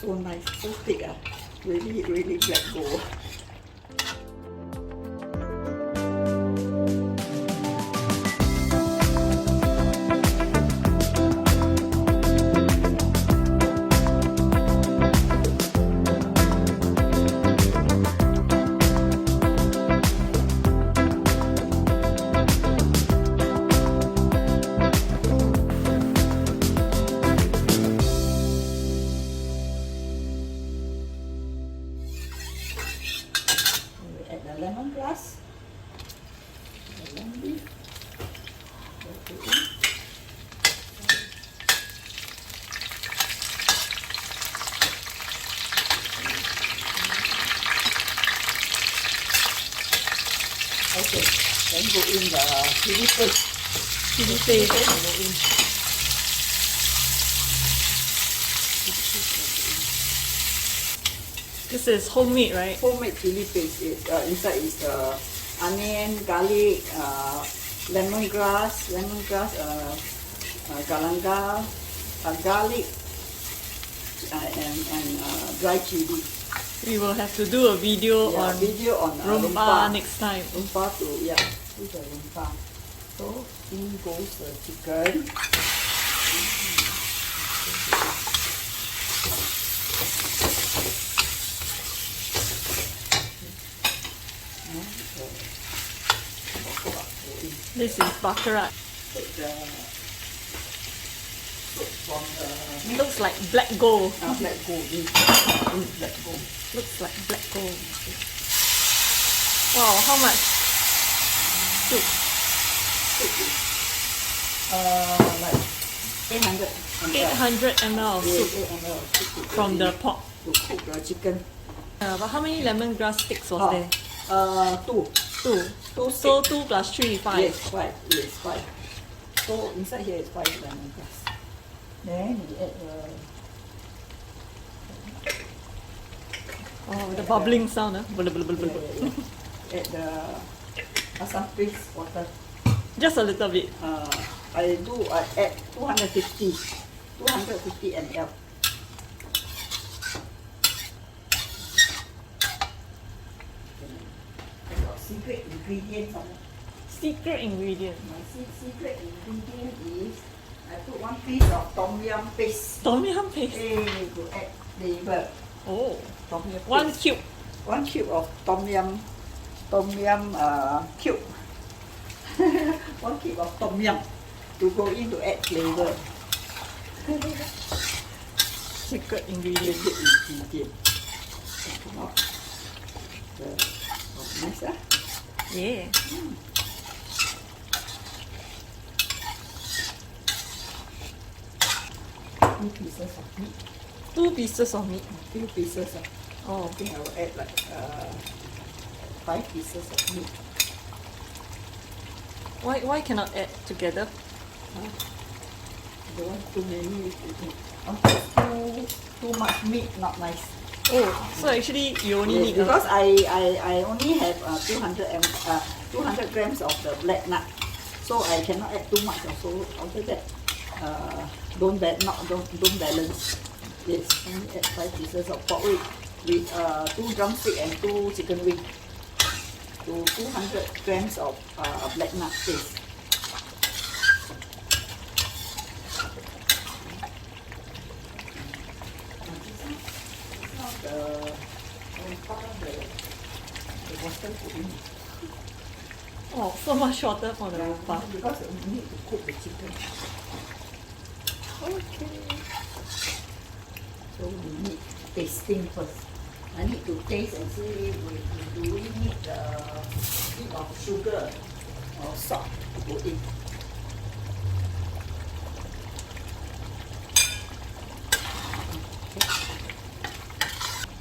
so nice, so thick. Really, really black gold. Lemongrass, the lemon leaf, okay, then go in the chili paste. Chili paste. Go in. This is homemade, right? Homemade chili paste. Inside is onion, garlic, lemongrass, galangal, garlic, and dry chili. We will have to do a video on rempah next time. Rempah to do the rempah. So in goes the chicken. This is baccarat. Take the soup from the Looks like black gold. black gold. This is black gold. Looks like black gold. Wow, how much soup? Soup is like 800 800 ml of soup 800 of soup from the pot. to cook the chicken. But how many lemongrass sticks was there? Two. Two. So 2 plus 3, 5. Yes, 5. Yes, 5. So inside here is 5 lemongrass. Then we add Oh, the bubbling sound. Blah, blah, blah, blah, blah. add the assam paste water. Just a little bit. I add 250 ml. I got secret ingredients on it. Secret ingredient. My secret ingredient is I put 1 piece of tom yum paste. Tom yum paste. To add flavor. Oh, Tom yum 1 paste. cube. 1 cube of tom yum cube. 1 cube of tom yum to go in to add flavor. Secret ingredient. Ingredient. Come out. Nice, huh? Yeah. 2 pieces of meat. 2 pieces of meat. 2 pieces of. Oh, I think I will add like 5 pieces of meat. why cannot add together? I don't want too many. Too much meat, not nice. Oh, so actually you only need because I only have 200 grams of the black nut, so I cannot add too much. Also after that, don't balance. Yes, only add 5 pieces of pork rib with 2 drumsticks and 2 chicken wings to 200 grams of black nut paste. The water put in. Oh, so much water for the rempah. Because we need to cook the chicken. Okay. So we need tasting first. I need to taste and see do we need a bit of sugar or salt to go in.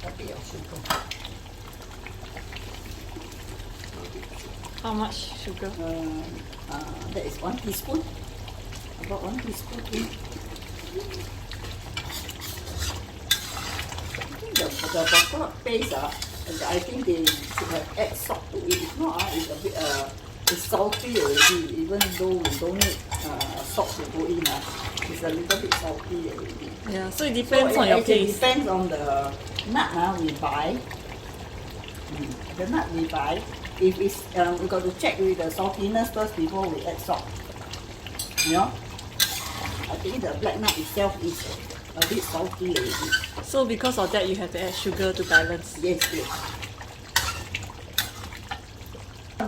A bit of sugar. How much sugar? That is 1 teaspoon. About 1 teaspoon in. The butter paste, I think they should have add salt to it. If not, it's a bit it's salty already. Even though we don't need salt to go in. It's a little bit salty already. Yeah, so it depends on it your actually taste. depends on the nut we buy. The nut we buy, if it's we got to check with the saltiness first before we add salt. You know, I think the black nut itself is a bit salty already. So because of that, you have to add sugar to balance. Yes, yes.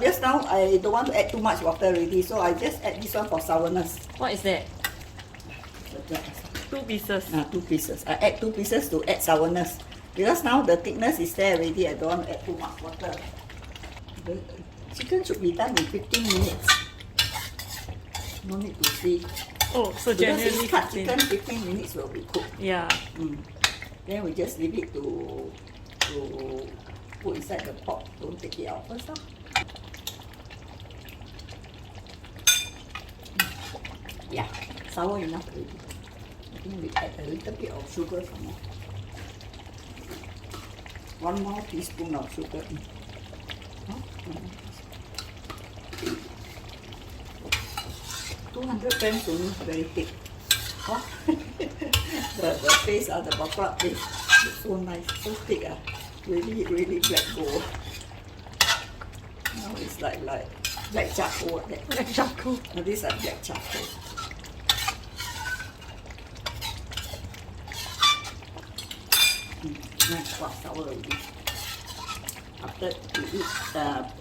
Just now I don't want to add too much water already, so I just add this one for sourness. What is that? 2 pieces. 2 pieces. I add 2 pieces to add sourness. Because now the thickness is there already, I don't want to add too much water. The chicken should be done in 15 minutes. No need to see. Oh, so Because generally it's cut 15. chicken, 15 minutes will be cooked. Yeah. Then we just leave it to put inside the pot. Don't take it out first. Yeah, sour enough already. I think we add a little bit of sugar some more. 1 more teaspoon of sugar. 200 grams only, very thick. The paste, the butter paste, looks so nice, so thick. Really, really black gold. Now it's like black charcoal. Black charcoal. Now these are black charcoal. Nice, wow, sour already. After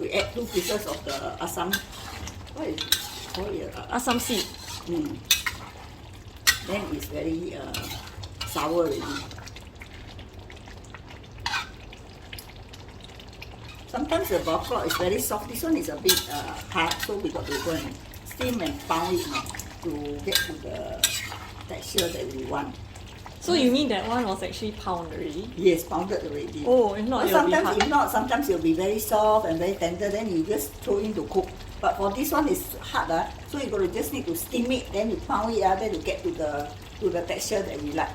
we add 2 pieces of the assam. What is it? Assam seed. Then it's very sour already. Sometimes the buah keluak is very soft. This one is a bit hard, so we got to go and steam and pound it to get to the texture that we want. So you mean that one was actually pound already? Yes, pounded already. Oh, if not, it'll be hard. If not, sometimes it'll be very soft and very tender. Then you just throw in to cook. But for this one, it's hard, so you got to just need to steam it, then you pound it, then to get to the texture that we like,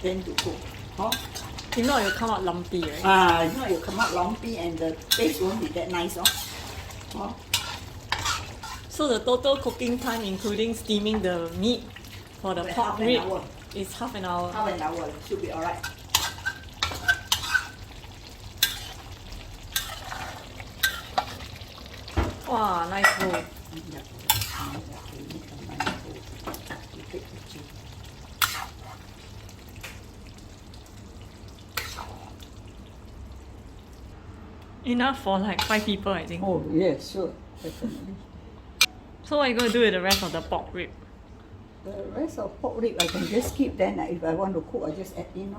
then to cook. If not, it'll come out lumpy, right? If not, it'll come out lumpy and the taste won't be that nice. So the total cooking time, including steaming the meat for the pork rib, is half an hour. Half an hour should be alright. Wow, nice roll. Enough for like 5 people, I think. Oh, yes, sure. Definitely. So what are you going to do with the rest of the pork rib? The rest of pork rib I can just keep, then if I want to cook I just add in.